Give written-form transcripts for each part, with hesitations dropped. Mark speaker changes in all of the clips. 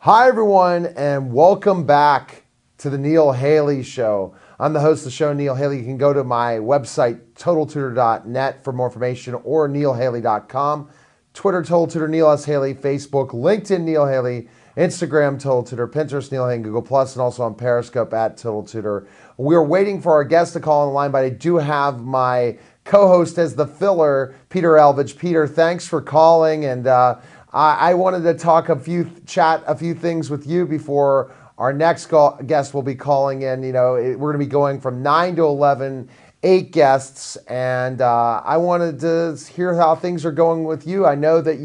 Speaker 1: Hi, everyone, and welcome back to the Neil Haley Show. I'm the host of the show, Neil Haley. You can go to my website, totaltutor.net, for more information, or neilhaley.com. Twitter, Total Tutor, Neil S. Haley. Facebook, LinkedIn, Neil Haley. Instagram, Total Tutor. Pinterest, Neil Haley. And Google Plus, and also on Periscope at Total Tutor. We're waiting for our guest to call on the line, but I do have my co-host as the filler, Peter Elvidge. Peter, thanks for calling, and I wanted to chat a few things with you before our next guest will be calling in. We're going to be going from 9 to 11, 8 guests, and I wanted to hear how things are going with you. I know that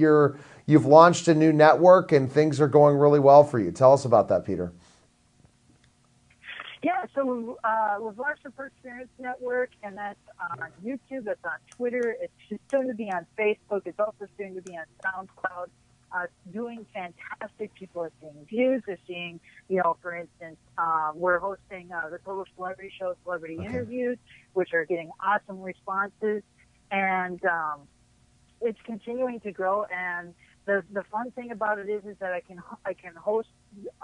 Speaker 1: you've launched a new network and things are going really well for you. Tell us about that, Peter.
Speaker 2: Yeah, so we've launched the Perseverance Network, and that's on YouTube, it's on Twitter, it's soon to be on Facebook, it's also soon to be on SoundCloud. Doing fantastic. People are seeing views, they're seeing, for instance, we're hosting the Total Celebrity Show, Celebrity Interviews, which are getting awesome responses, and it's continuing to grow. And the fun thing about it is that I can host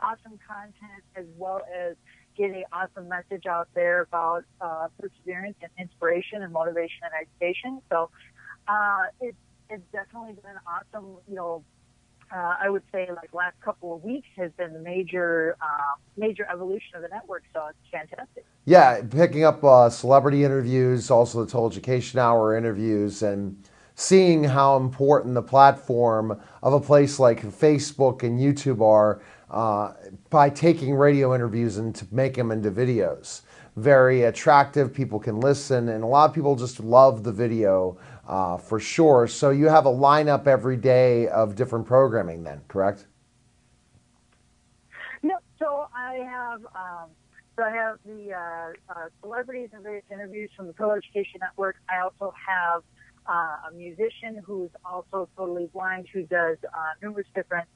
Speaker 2: awesome content as well as get an awesome message out there about perseverance and inspiration and motivation and education. So it's definitely been awesome. I would say last couple of weeks has been the major evolution of the network. So it's fantastic.
Speaker 1: Yeah, picking up celebrity interviews, also the Total Education Hour interviews, and seeing how important the platform of a place like Facebook and YouTube are by taking radio interviews and to make them into videos. Very attractive. People can listen, and a lot of people just love the video for sure. So you have a lineup every day of different programming then, correct?
Speaker 2: No, so I have the celebrities and various interviews from the Total Education Network. I also have a musician who's also totally blind who does numerous different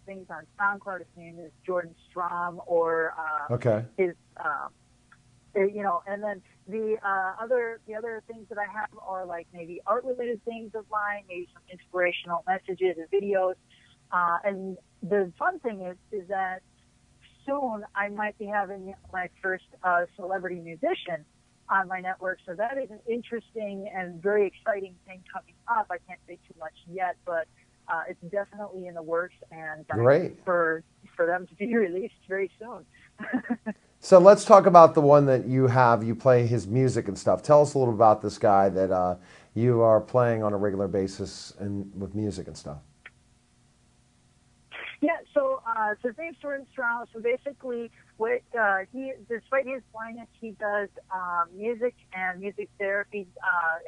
Speaker 2: things on SoundCloud. His name is Jordan Strom, or his and then the other things that I have are maybe art related things of mine, maybe some inspirational messages and videos. And the fun thing is that soon I might be having my first celebrity musician on my network. So that is an interesting and very exciting thing coming up. I can't say too much yet, but it's definitely in the works, and
Speaker 1: great
Speaker 2: for them to be released very soon.
Speaker 1: So let's talk about the one that you have. You play his music and stuff. Tell us a little about this guy that you are playing on a regular basis and with music and stuff.
Speaker 2: Yeah, so his name's Jordan Strauss. So basically, despite his blindness, he does music and music therapy,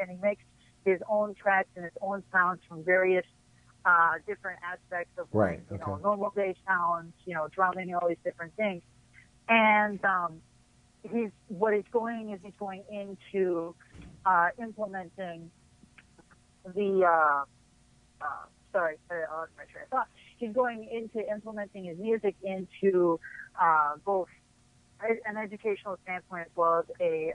Speaker 2: and he makes his own tracks and his own sounds from various different aspects of normal day sounds, drumming, all these different things. And he's going into implementing the sorry, I lost my train of thought. He's going into implementing his music into both an educational standpoint as well as a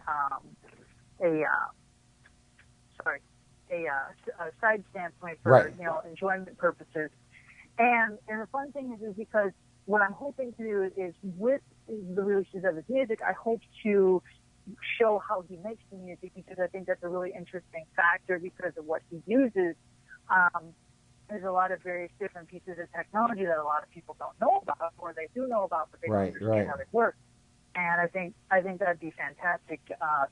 Speaker 2: side standpoint for enjoyment purposes. And the fun thing is because what I'm hoping to do is with the releases of his music, I hope to show how he makes the music, because I think that's a really interesting factor because of what he uses. There's a lot of various different pieces of technology that a lot of people don't know about, or they do know about, but they don't understand how they work. And I think that'd be a fantastic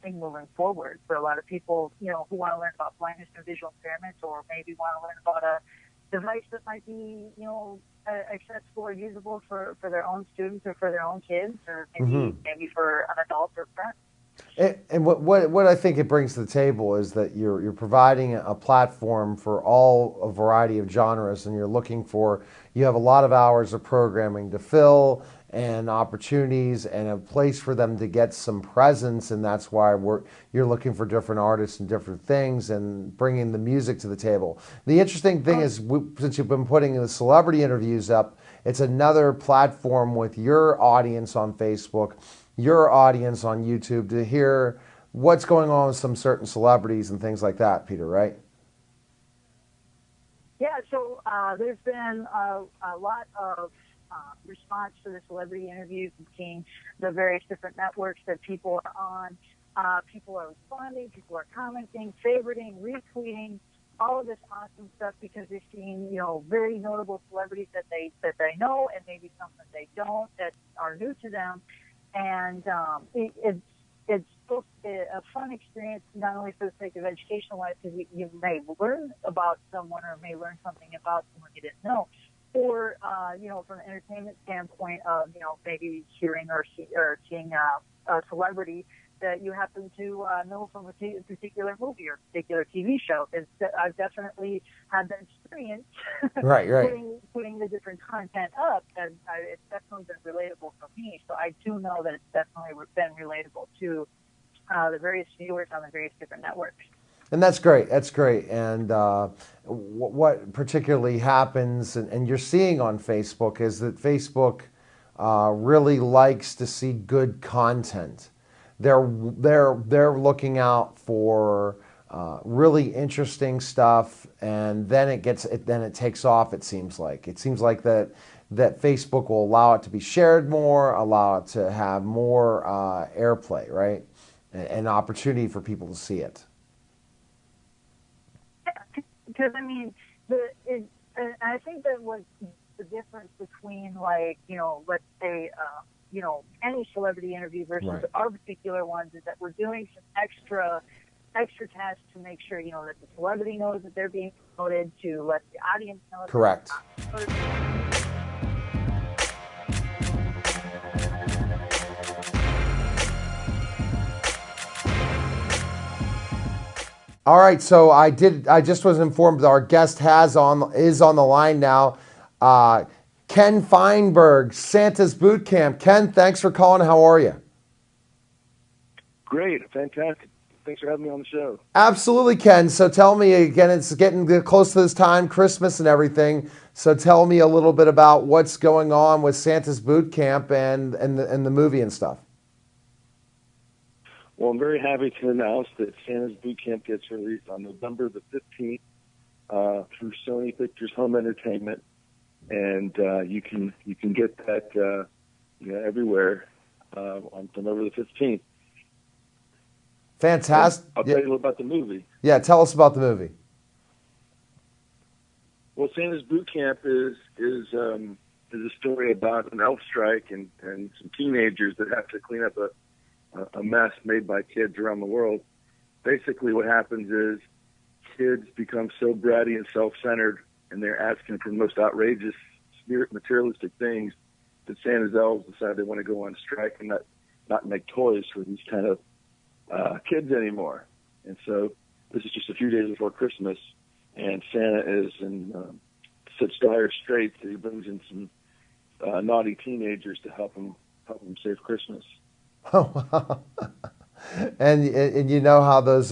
Speaker 2: thing moving forward for a lot of people, who want to learn about blindness and visual impairments, or maybe want to learn about a device that might be, accessible or usable for their own students or for their own kids, or maybe for an adult or friend.
Speaker 1: And what I think it brings to the table is that you're providing a platform for a variety of genres, and you have a lot of hours of programming to fill and opportunities and a place for them to get some presence, and that's why you're looking for different artists and different things and bringing the music to the table. The interesting thing is, since you've been putting the celebrity interviews up, it's another platform with your audience on Facebook, your audience on YouTube, to hear what's going on with some certain celebrities and things like that, Peter, right?
Speaker 2: Yeah, so there's been a lot of response to the celebrity interviews and seeing the various different networks that people are on. People are responding, people are commenting, favoriting, retweeting, all of this awesome stuff because they're seeing, very notable celebrities that they know and maybe some that they don't that are new to them. And it's both a fun experience, not only for the sake of educational life, because you may learn about someone or may learn something about someone you didn't know, or, from an entertainment standpoint of, maybe hearing or seeing a celebrity that you happen to know from a particular movie or particular TV show. I've definitely had the experience
Speaker 1: right.
Speaker 2: putting the different content up, and it's definitely been relatable for me. So I do know that it's definitely been relatable to the various viewers on the various different networks.
Speaker 1: And that's great. That's great. And what particularly happens, and you're seeing on Facebook, is that Facebook really likes to see good content. They're looking out for really interesting stuff, and then it takes off. It seems like that Facebook will allow it to be shared more, allow it to have more airplay, right, and opportunity for people to see it.
Speaker 2: Because I think that was the difference between, let's say, any celebrity interview versus our particular ones is that we're doing some extra tasks to make sure, that the celebrity knows that they're being promoted, to let the audience know.
Speaker 1: Correct. All right, so I just was informed that our guest is on the line now. Ken Feinberg, Santa's Boot Camp. Ken, thanks for calling. How are you?
Speaker 3: Great, fantastic. Thanks for having me on the show.
Speaker 1: Absolutely, Ken. So tell me again, it's getting close to this time, Christmas and everything. So tell me a little bit about what's going on with Santa's Boot Camp and the movie and stuff.
Speaker 3: Well, I'm very happy to announce that Santa's Boot Camp gets released on November the 15th through Sony Pictures Home Entertainment, and you can get that everywhere on November the 15th.
Speaker 1: Fantastic.
Speaker 3: And I'll tell you a little about the movie.
Speaker 1: Yeah, tell us about the movie.
Speaker 3: Well, Santa's Boot Camp is a story about an elf strike and some teenagers that have to clean up a mess made by kids around the world. Basically what happens is kids become so bratty and self-centered, and they're asking for the most outrageous materialistic things that Santa's elves decide they want to go on strike and not make toys for these kind of kids anymore. And so this is just a few days before Christmas, and Santa is in such dire straits that he brings in some naughty teenagers to help him save Christmas.
Speaker 1: Oh, wow. And you know how those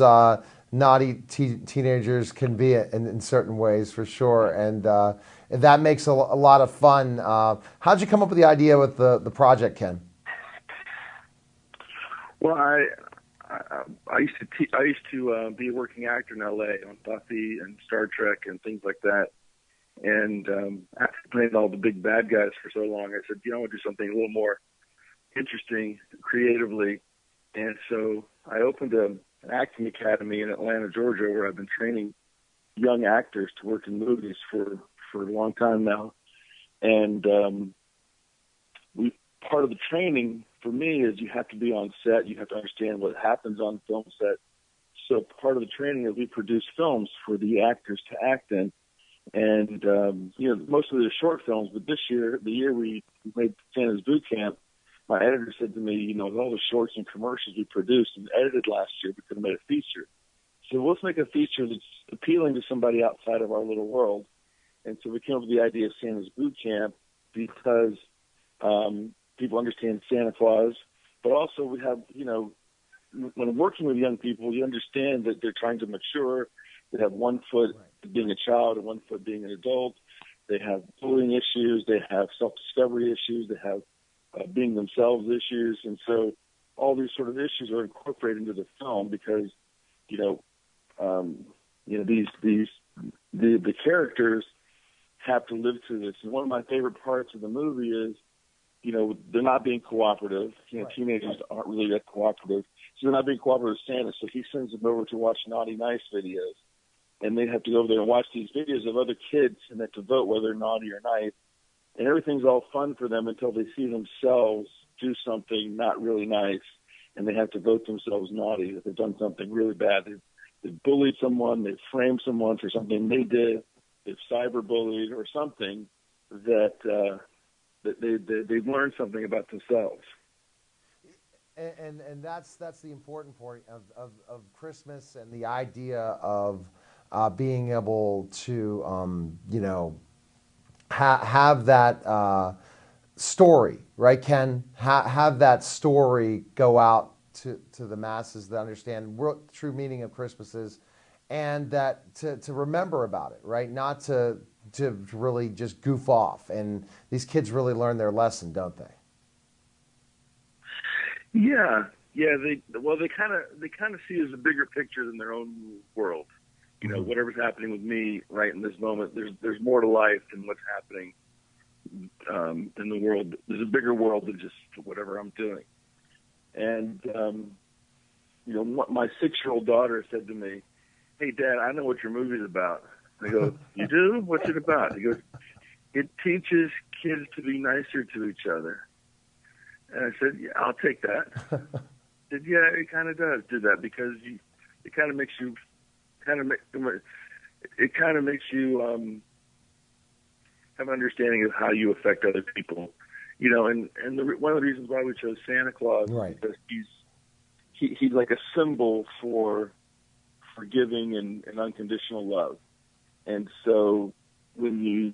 Speaker 1: naughty teenagers can be in certain ways, for sure, and that makes a lot of fun. How'd you come up with the idea with the project, Ken?
Speaker 3: Well, I used to be a working actor in L.A. on Buffy and Star Trek and things like that, and after playing all the big bad guys for so long, I said, I want to do something a little more interesting creatively. And so I opened an acting academy in Atlanta, Georgia, where I've been training young actors to work in movies for a long time now. And part of the training for me is you have to be on set. You have to understand what happens on film set. So part of the training is we produce films for the actors to act in. And, mostly they're short films, but this year, the year we made Santa's Boot Camp, my editor said to me, with all the shorts and commercials we produced and edited last year, we could have made a feature. So let's make a feature that's appealing to somebody outside of our little world. And so we came up with the idea of Santa's Boot Camp because people understand Santa Claus, but also we have, when working with young people, you understand that they're trying to mature. They have one foot being a child and one foot being an adult. They have bullying issues. They have self-discovery issues. They have being themselves issues. And so all these sort of issues are incorporated into the film because, the characters have to live through this. And one of my favorite parts of the movie is, they're not being cooperative. Teenagers aren't really that cooperative. So they're not being cooperative with Santa. So he sends them over to watch Naughty Nice videos. And they have to go over there and watch these videos of other kids and they have to vote whether they're naughty or nice. And everything's all fun for them until they see themselves do something not really nice. And they have to vote themselves naughty if they've done something really bad. They've bullied someone. They've framed someone for something they did. They've cyberbullied or something that they've learned something about themselves.
Speaker 1: And that's the important point of Christmas and the idea of being able to have that story, right, Ken? Have that story go out to the masses that understand what the true meaning of Christmas is, and that to remember about it, right? Not to really just goof off. And these kids really learn their lesson, don't they?
Speaker 3: Yeah. They kind of see it as a bigger picture than their own world. Whatever's happening with me right in this moment, there's more to life than what's happening in the world. There's a bigger world than just whatever I'm doing. And my 6-year-old daughter said to me, "Hey, Dad, I know what your movie's about." I go, "You do? What's it about?" He goes, "It teaches kids to be nicer to each other." And I said, "Yeah, I'll take that." I said, "Yeah, it kind of does do that because it kind of makes you have an understanding of how you affect other people, And one of the reasons why we chose Santa Claus is because he's like a symbol for forgiving and unconditional love. And so when you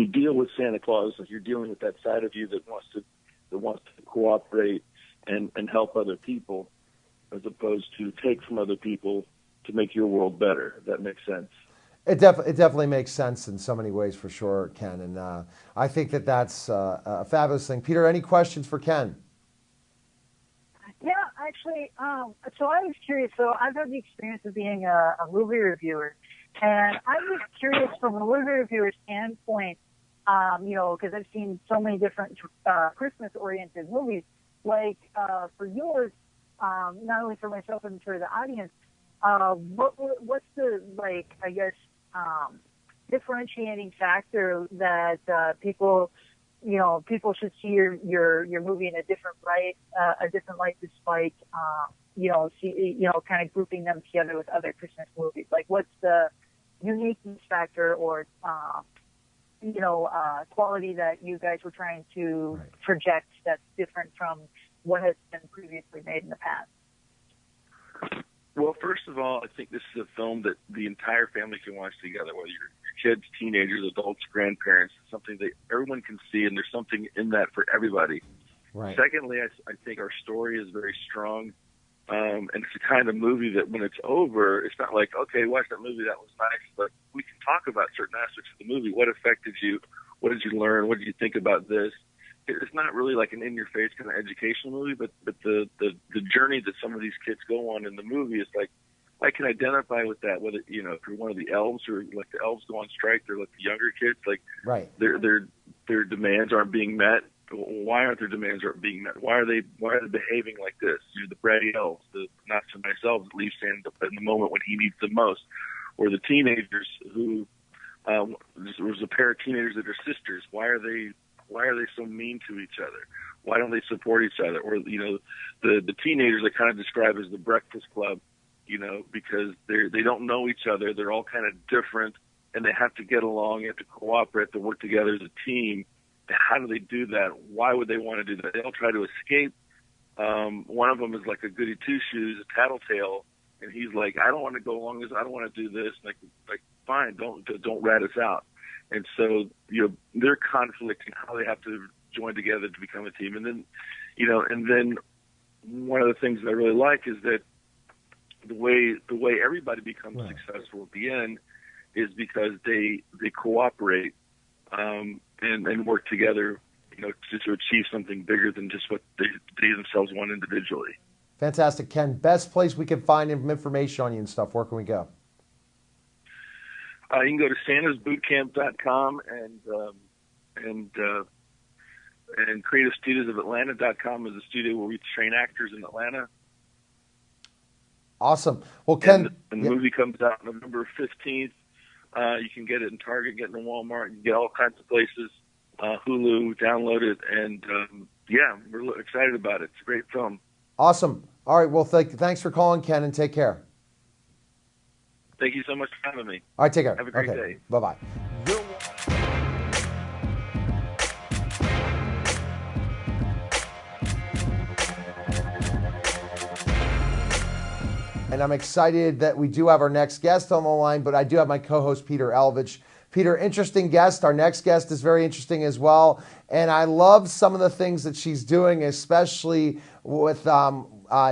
Speaker 3: deal with Santa Claus, like you're dealing with that side of you that wants to cooperate and help other people, as opposed to take from other people to make your world better. If that makes sense.
Speaker 1: It definitely makes sense in so many ways, for sure, Ken. And I think that's a fabulous thing. Peter, any questions for Ken?
Speaker 2: Yeah, actually, so I was curious. So I've had the experience of being a movie reviewer, and I was curious from a movie reviewer standpoint, because I've seen so many different Christmas-oriented movies. Like for yours, not only for myself and for the audience, what's the differentiating factor that people should see your movie in a different light, despite kind of grouping them together with other Christmas movies. Like, what's the uniqueness factor or quality that you guys were trying to project that's different from what has been previously made in the past?
Speaker 3: Well, first of all, I think this is a film that the entire family can watch together, whether you're kids, teenagers, adults, grandparents. It's something that everyone can see, and there's something in that for everybody. Right. Secondly, I think our story is very strong, and it's the kind of movie that when it's over, it's not like, okay, watch that movie, that was nice, but we can talk about certain aspects of the movie. What affected you? What did you learn? What did you think about this? It's not really like an in-your-face kind of educational movie, but the journey that some of these kids go on in the movie is like, I can identify with that. Whether if you're one of the elves, or like the elves go on strike, they're like the younger kids, like their demands aren't being met. Why aren't their demands aren't being met? Why are they behaving like this? You're the bratty elves, the not so nice elves that leave Santa in the moment when he needs the most, or the teenagers who there was a pair of teenagers that are sisters. Why are they so mean to each other? Why don't they support each other? Or, the teenagers I kind of describe as the Breakfast Club, because they don't know each other. They're all kind of different, and they have to get along. They have to cooperate, to work together as a team. How do they do that? Why would they want to do that? They all try to escape. One of them is like a goody two-shoes, a tattletale, and he's like, I don't want to go along this. I don't want to do this. Like fine, don't rat us out. And so, they're conflicting how they have to join together to become a team. And then, one of the things that I really like is that the way everybody becomes successful at the end is because they cooperate, and work together, to achieve something bigger than just what they themselves want individually.
Speaker 1: Fantastic, Ken. Best place we can find information on you and stuff. Where can we go?
Speaker 3: You can go to santasbootcamp.com and creativestudiosofAtlanta.com is a studio where we train actors in Atlanta.
Speaker 1: Awesome. Well, Ken,
Speaker 3: and the movie comes out November 15th. You can get it in Target, get it in Walmart, you can get all kinds of places. Hulu, download it, and we're excited about it. It's a great film.
Speaker 1: Awesome. All right. Well, thanks for calling, Ken, and take care.
Speaker 3: Thank you so much for having me.
Speaker 1: All right, take care.
Speaker 3: Have a great day.
Speaker 1: Bye-bye. And I'm excited that we do have our next guest on the line, but I do have my co-host, Peter Elovich. Peter, interesting guest. Our next guest is very interesting as well. And I love some of the things that she's doing, especially with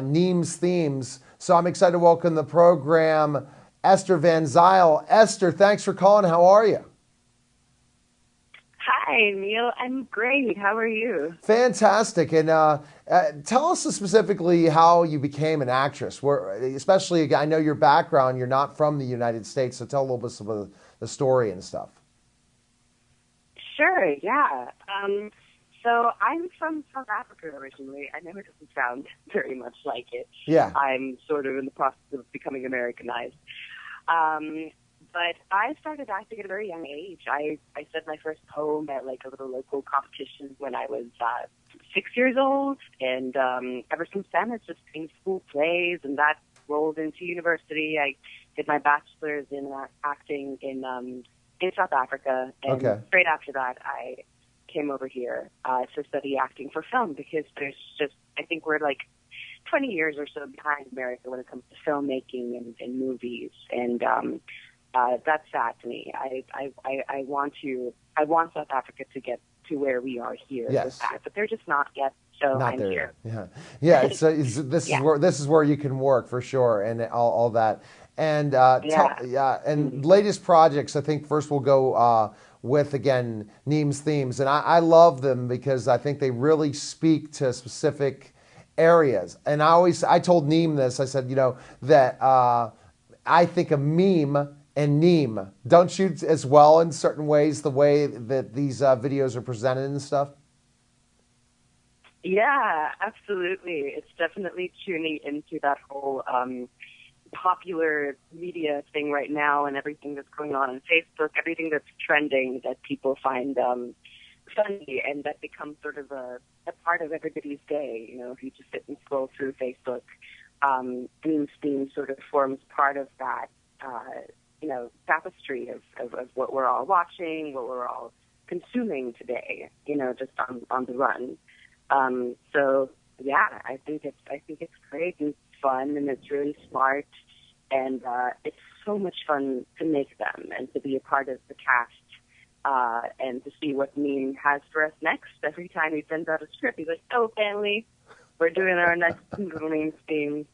Speaker 1: Neem's themes. So I'm excited to welcome the program Esther Van Zyl. Esther, thanks for calling. How are you?
Speaker 4: Hi, Neil. I'm great. How are you?
Speaker 1: Fantastic. And tell us specifically how you became an actress. Especially, I know your background. You're not from the United States, so tell a little bit of the story and stuff.
Speaker 4: Sure, yeah. So I'm from South Africa originally. I know it doesn't sound very much like it.
Speaker 1: Yeah.
Speaker 4: I'm sort of in the process of becoming Americanized. But I started acting at a very young age. I said my first poem at like a little local competition when I was 6 years old. And ever since then, it's just been school plays, and that rolled into university. I did my bachelor's in acting in South Africa. And straight after that, I came over here to study acting for film, because there's just, I think we're like 20 years or so behind America when it comes to filmmaking and movies. And that's sad to me. I want South Africa to get to where we are here with that, but they're just not yet. So
Speaker 1: not
Speaker 4: I'm
Speaker 1: there
Speaker 4: here.
Speaker 1: Yeah. This is where you can work for sure, and all that. And and latest projects. I think first we'll go with again Neem's themes, and I love them because I think they really speak to specific areas. And I told Neem this. I said, that I think a meme and Neem don't shoot as well in certain ways, the way that these videos are presented and stuff.
Speaker 4: Yeah, absolutely. It's definitely tuning into that whole popular media thing right now, and everything that's going on Facebook, everything that's trending that people find funny, and that becomes sort of a part of everybody's day. If you just sit and scroll through Facebook, Neem's theme sort of forms part of that tapestry of what we're all watching, what we're all consuming today, just on the run. So yeah, I think it's great and fun, and it's really smart, and it's so much fun to make them and to be a part of the cast, and to see what Neem has for us next. Every time he sends out a script, he's like, "Oh, family, we're doing our next little Neem's theme."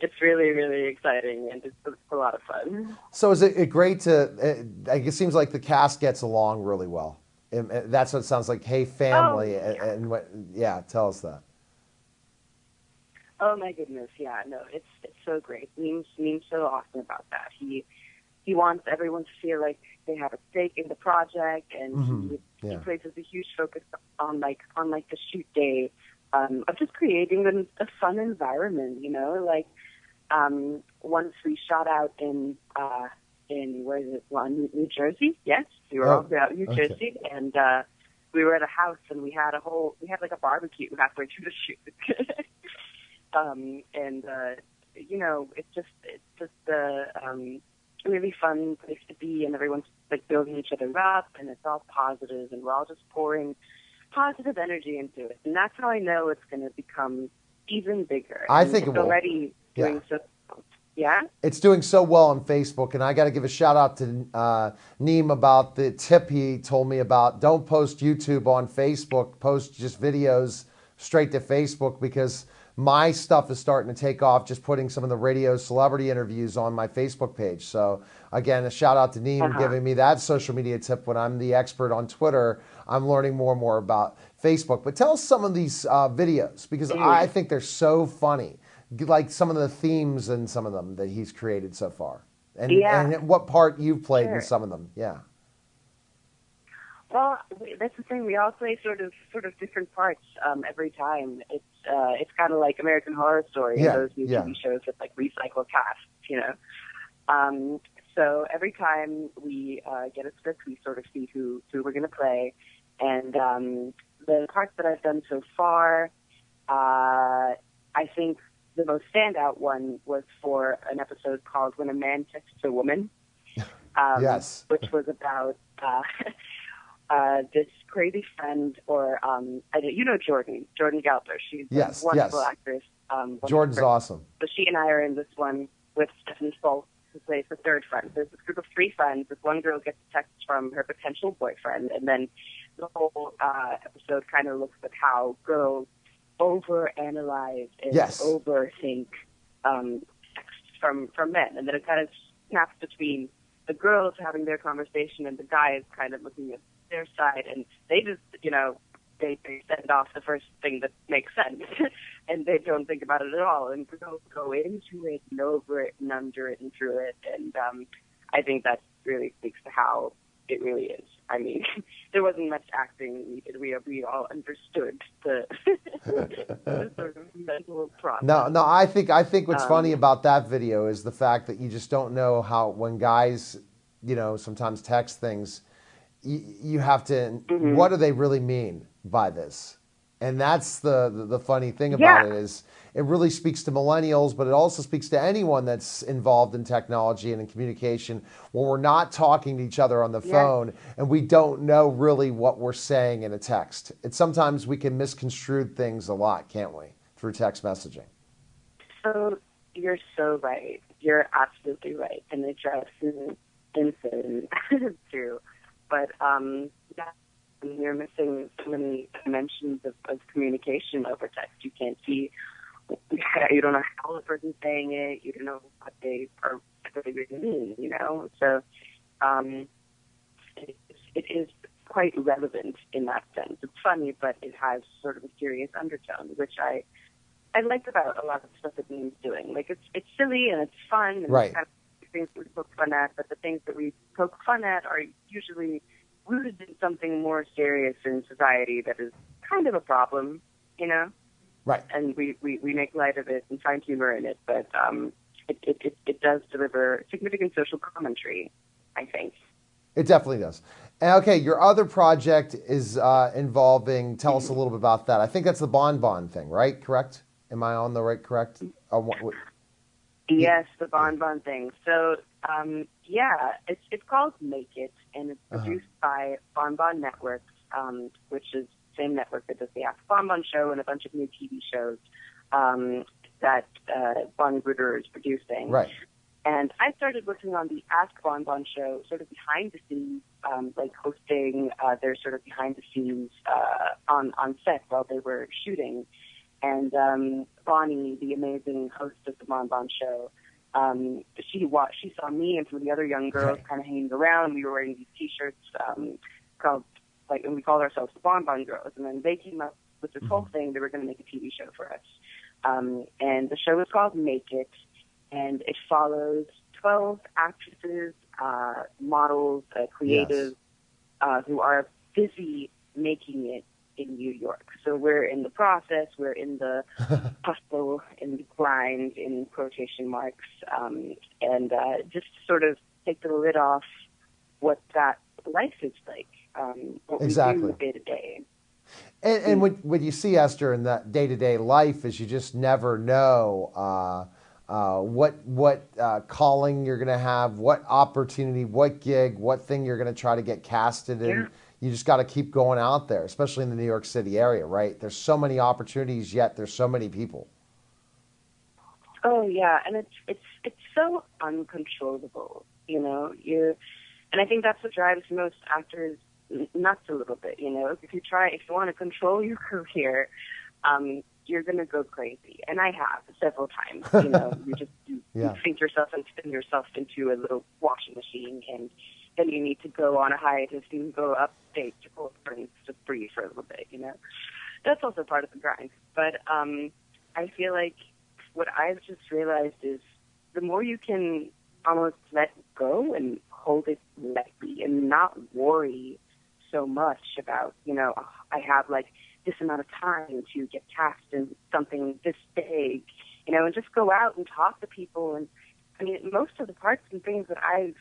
Speaker 4: It's really, really exciting, and it's a lot of fun.
Speaker 1: So is it great to? It seems like the cast gets along really well. And that's what it sounds like. Hey, family, and what? Yeah, tell us that.
Speaker 4: Oh my goodness, yeah, no, it's so great. Neem's so awesome about that. He wants everyone to feel like they have a stake in the project, and he places a huge focus on the shoot day, of just creating a fun environment. Once we shot out in where is it? Well, New Jersey. Yes, we were all out in New Jersey, and we were at a house, and we had like a barbecue halfway through the shoot. It's just a really fun place to be, and everyone's like building each other up, and it's all positive, and we're all just pouring positive energy into it, and that's how I know it's going to become even bigger.
Speaker 1: I think
Speaker 4: it's already doing so. Yeah,
Speaker 1: it's doing so well on Facebook, and I got to give a shout out to Neem about the tip he told me about. Don't post YouTube on Facebook. Post just videos straight to Facebook, because my stuff is starting to take off. Just putting some of the radio celebrity interviews on my Facebook page. So again, a shout out to Neem giving me that social media tip. When I'm the expert on Twitter, I'm learning more and more about Facebook. But tell us some of these videos, because I think they're so funny. Like some of the themes and some of them that he's created so far, and what part you've played in
Speaker 4: Sure.
Speaker 1: some of them. Yeah.
Speaker 4: Well, that's the thing. We all play sort of different parts every time. It's kind of like American Horror Story and
Speaker 1: Yeah,
Speaker 4: those new
Speaker 1: yeah.
Speaker 4: TV shows with like recycled casts, you know. So every time we get a script, we sort of see who we're going to play, and the parts that I've done so far, I think the most standout one was for an episode called "When a Man Texts a Woman,"
Speaker 1: Yes.
Speaker 4: which was about. This crazy friend, or you know Jordan Galper. She's
Speaker 1: Yes,
Speaker 4: a wonderful
Speaker 1: yes.
Speaker 4: actress.
Speaker 1: Jordan's awesome.
Speaker 4: So she and I are in this one with Stephanie Foltz, who plays the third friend. There's this group of three friends. This one girl gets a text from her potential boyfriend, and then the whole episode kind of looks at how girls overanalyze and
Speaker 1: Yes.
Speaker 4: overthink texts from men, and then it kind of snaps between the girls having their conversation and the guys kind of looking at their side, and they just, you know, they send off the first thing that makes sense, and they don't think about it at all, and girls go into it and over it and under it and through it, and I think that really speaks to how it really is. I mean, there wasn't much acting needed. We all understood the, the sort of mental process.
Speaker 1: No. I think what's funny about that video is the fact that you just don't know how when guys, you know, sometimes text things, you have to.
Speaker 4: Mm-hmm.
Speaker 1: What do they really mean by this? And that's the funny thing about it is it really speaks to millennials, but it also speaks to anyone that's involved in technology and in communication when we're not talking to each other on the phone and we don't know really what we're saying in a text. It's sometimes we can misconstrue things a lot, can't we, through text messaging?
Speaker 4: So you're so right. You're absolutely right, and it drives me insane too. But you're missing so many dimensions of communication over text. You can't see, you don't know how the person's saying it, you don't know what they really mean, you know? So it is quite relevant in that sense. It's funny, but it has sort of a serious undertone, which I like about a lot of the stuff that Meme's doing. Like, it's silly and it's fun, and
Speaker 1: Right.
Speaker 4: it's kind of things that we poke fun at, but the things that we poke fun at are usually rooted in something more serious in society that is kind of a problem, you know?
Speaker 1: Right.
Speaker 4: And we make light of it and find humor in it, but it does deliver significant social commentary, I think.
Speaker 1: It definitely does. And, okay, your other project is involving, tell us a little bit about that. I think that's the Bon thing, right? Correct? Am I on the right, correct?
Speaker 4: Yes, the Bon thing. So, it's called Make It, and it's produced by Bon Networks, which is the same network that does the Ask Bon show and a bunch of new TV shows that Bon Gruder is producing.
Speaker 1: Right.
Speaker 4: And I started working on the Ask Bon show sort of behind the scenes, like hosting their sort of behind the scenes on set while they were shooting. And Bonnie, the amazing host of the Bon show, she saw me and some of the other young girls kind of hanging around. We were wearing these T-shirts and we called ourselves the Bon Girls. And then they came up with this whole thing. They were going to make a TV show for us. And the show is called Make It, and it follows 12 actresses, models, creatives who are busy making it in New York. So we're in the process, we're in the hustle, in the grind, in quotation marks, and just to sort of take the lid off what that life is like, what
Speaker 1: Exactly.
Speaker 4: we do day to day.
Speaker 1: And what you see, Esther, in that day-to-day life is you just never know what calling you're going to have, what opportunity, what gig, what thing you're going to try to get casted in. You just got to keep going out there, especially in the New York City area, right? There's so many opportunities, yet there's so many people.
Speaker 4: Oh yeah, and it's so uncontrollable, you know. And I think that's what drives most actors nuts a little bit, you know. If you want to control your career, you're going to go crazy. And I have several times, you know. You think yourself and spin yourself into a little washing machine, and then you need to go on a hiatus and go upstate to Cold Springs to breathe for a little bit, you know. That's also part of the grind. But I feel like what I've just realized is the more you can almost let go and hold it lightly and not worry so much about, oh, I have like this amount of time to get cast in something this big, and just go out and talk to people. And I mean, most of the parts and things that I've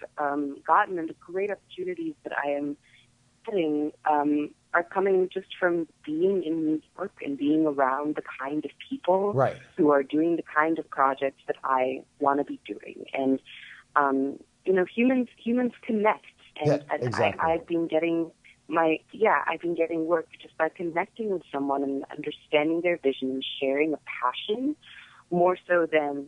Speaker 4: gotten and the great opportunities that I am getting are coming just from being in New York and being around the kind of people
Speaker 1: Right.
Speaker 4: who are doing the kind of projects that I want to be doing. And, humans connect. And
Speaker 1: Yeah, exactly.
Speaker 4: I've been getting work just by connecting with someone and understanding their vision and sharing a passion more so than,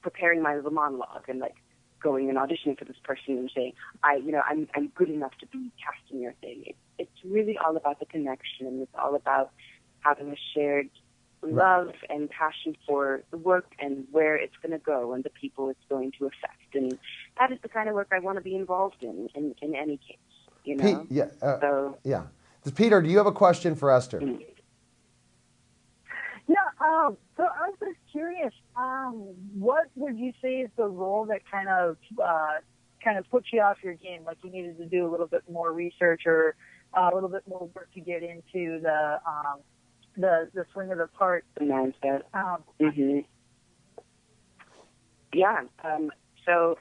Speaker 4: preparing my little monologue and like going and auditioning for this person and saying, I'm good enough to be cast in your thing. It's really all about the connection, and it's all about having a shared love and passion for the work and where it's going to go and the people it's going to affect. And that is the kind of work I want to be involved in any case,
Speaker 1: Pete, yeah. Peter, do you have a question for Esther?
Speaker 2: Yeah, so I was just curious, what would you say is the role that kind of put you off your game? Like you needed to do a little bit more research or a little bit more work to get into the swing of the part.
Speaker 4: The mindset. Yeah. So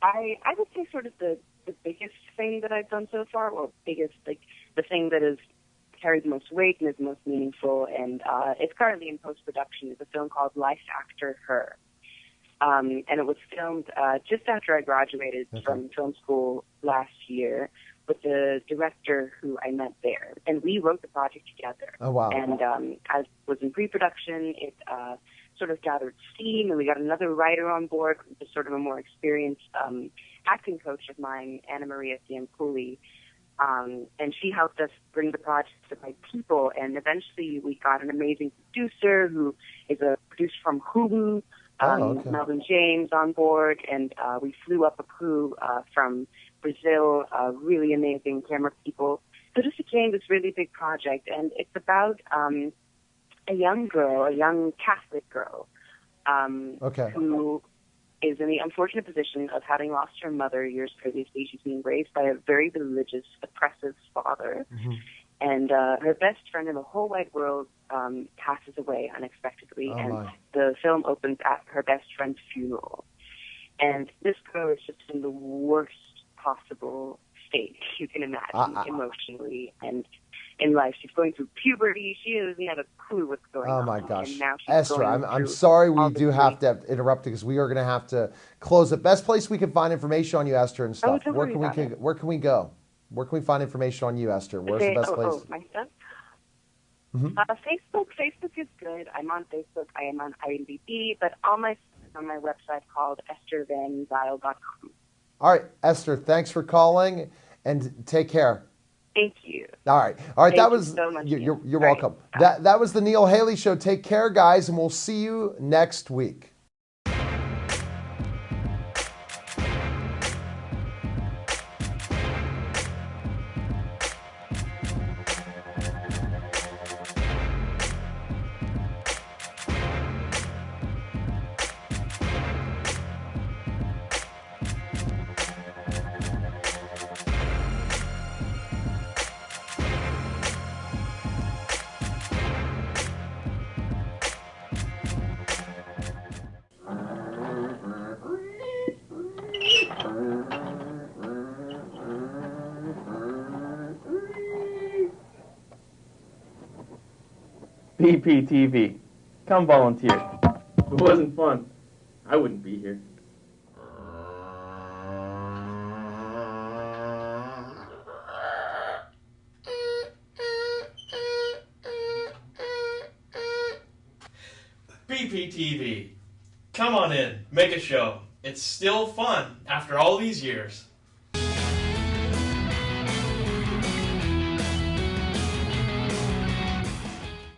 Speaker 4: I would say sort of the biggest thing that I've done so far, or biggest, like the thing that has carried the most weight and is the most meaningful, and it's currently in post-production, is a film called Life After Her. And it was filmed just after I graduated from film school last year with the director who I met there. And we wrote the project together.
Speaker 1: Oh, wow.
Speaker 4: And I was in pre-production. It sort of gathered steam, and we got another writer on board, just sort of a more experienced acting coach of mine, Anna Maria Ciampulli. And she helped us bring the project to the right people. And eventually we got an amazing producer who is a producer from Hulu, Melvin James, on board. And we flew up a crew from Brazil, really amazing camera people. So this became this really big project. And it's about a young Catholic girl who is in the unfortunate position of having lost her mother years previously. She's being raised by a very religious, oppressive father. Mm-hmm. And her best friend in the whole wide world passes away unexpectedly. The film opens at her best friend's funeral. And this girl is just in the worst possible state you can imagine, emotionally and in life. She's going through puberty. She doesn't have a clue what's going on.
Speaker 1: Oh my gosh.
Speaker 4: And now she's
Speaker 1: Esther, I'm sorry we do have to interrupt because we are going to have to close it. Best place we can find information on you, Esther, and stuff. Where can we go? Where can we find information on you, Esther? Where's the best place?
Speaker 4: My stuff? Mm-hmm. Facebook is good. I'm on Facebook. I am on IMDb, but all my stuff is on my website called EstherVanZyl.com.
Speaker 1: All right, Esther, thanks for calling, and take care.
Speaker 4: Thank you.
Speaker 1: All right. That was
Speaker 4: so much.
Speaker 1: You're welcome. That was the Neil Haley Show. Take care, guys, and we'll see you next week.
Speaker 5: BPTV. Come volunteer. If it wasn't fun, I wouldn't be here.
Speaker 6: BPTV. Come on in. Make a show. It's still fun after all these years.